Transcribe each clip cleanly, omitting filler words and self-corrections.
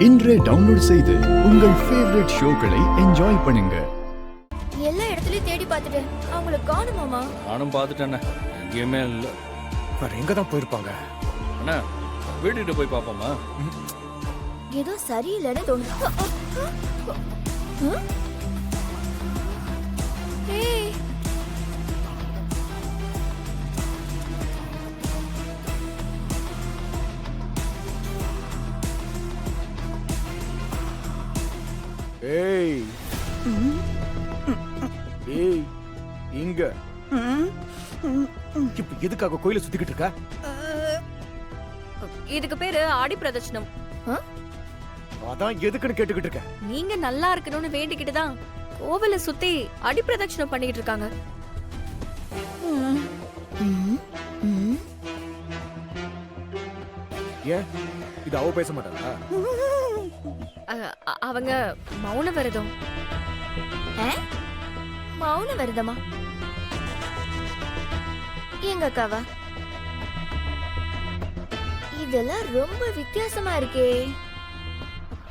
இன்றே டவுன்லோட் செய்து உங்கள் ஃபேவரட் ஷோக்களை என்ஜாய் பண்ணுங்க. எல்லா இடத்துலயும் தேடி பார்த்துட்டேன், அவங்கள காணுமாமா? நானும் பார்த்துட்டேண்ணே, எங்கேயுமே இல்லை. வேற எங்க தான் போயிருப்பாங்க? அண்ணா வீட்டுக்கிட்ட போய் பார்ப்போமா? ஏதோ சரியில்லைன்னு தோணுது. ஏய், ஏய் ஏய் இங்க இப்ப எதுக்காக கோயில சுத்திக்கிட்டு இருக்க? இதுக்கு பேரு ஆடி பிரதட்சணம். அதான் எதுக்குன்னு கேட்டுக்கிட்டு இருக்க. நீங்க நல்லா இருக்கணும்னு வேண்டிக்கிட்டு தான் கோவில சுத்தி அடி பிரதட்சணம் பண்ணிட்டு இருக்காங்க. ஏன் இது அவ பேச மாட்டாளா? அவங்க மௌன விரதம். மௌன விரதமா? எங்க அக்காவா? இதெல்லாம் ரொம்ப வித்தியாசமா இருக்கே.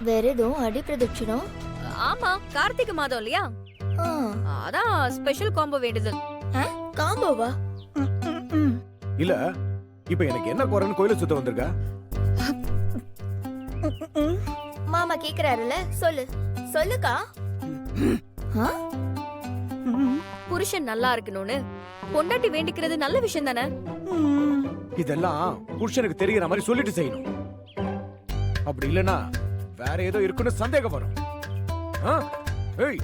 விரதம், அடி பிரதட்சணம். ஆமா, கார்த்திகை மாதம் இல்லையா, அதான் ஸ்பெஷல் காம்போ வேண்டுதல். காம்போவா? இல்ல இப்ப எனக்கு என்ன குறைன்னு கோயில சுத்த வந்திருக்க? மாமா கேக்குறாருல, சொல்லு சொல்லுக்கா. புருஷன் நல்லா இருக்கணும்னு பொண்டாட்டி வேண்டிக்கிறது நல்ல விஷயம் தானே. இதெல்லாம் புருஷனுக்கு தெரிகிற மாதிரி சொல்லிட்டு செய்யணும். அப்படி இல்லனா வேற ஏதோ இருக்குன்னு சந்தேகம் வரும். ஏய்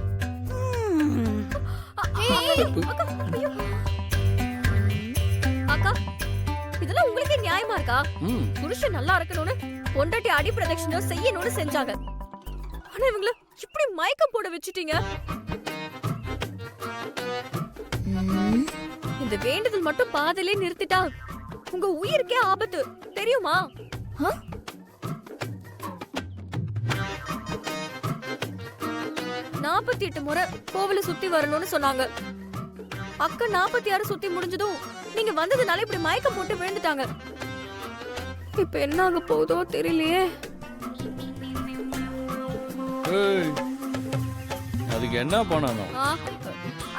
அக்கா, இதெல்லாம் உங்களுக்கே நியாயமா இருக்கா? புருஷன் நல்லா இருக்கணும்னு பொண்டாட்டி அடி பிரதட்சணம் செய்யணும்னு செஞ்சாங்க. ஆனா இவங்கள இப்படி மயக்கம் போட வச்சுட்டீங்க. இந்த வேண்டுதல் மட்டும் பாதியிலே நிறுத்திட்டா உங்க உயிருக்கே ஆபத்து, தெரியுமா? 48 முறை கோவில சுத்தி வரணும்னு சொன்னாங்க. அக்கா 46 சுத்தி முடிஞ்சதும் நீங்க வந்ததுனால இப்படி மயக்கம் போட்டு விழுந்துட்டாங்க. இப்ப என்ன ஆக போகுதோ தெரியலையே. அதுக்கு என்ன பண்ணணும்?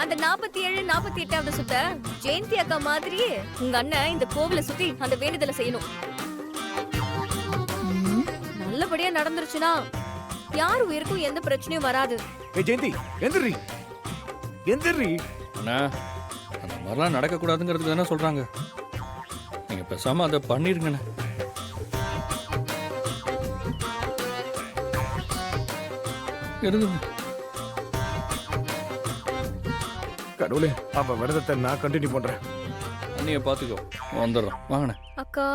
அந்த 47 48வது சுத்த ஜெயந்தி அக்கா மாதிரி உங்க அண்ணன் இந்த கோவில சுத்தி அந்த வேண்டுதலை செய்யணும். நல்லபடியா நடந்துருச்சுன்னா யார் உயிருக்கும் எந்த பிரச்சனையும் வராது. ஏய் ஜெயந்தி, எந்திரி எந்திரி. அண்ணா, அந்த மாதிரிலாம் நடக்கக்கூடாதுங்கிறதுக்கு தானே சொல்றாங்க. நீங்க பேசாம அதை பண்ணிருங்கண்ணே. இருங்க கடவுளே, அப்ப விரதத்தை நான் கண்டினியூ பண்றேன். அண்ணிய பாத்துக்கோ, வந்துடுறோம். வாங்கண்ணே. அக்கா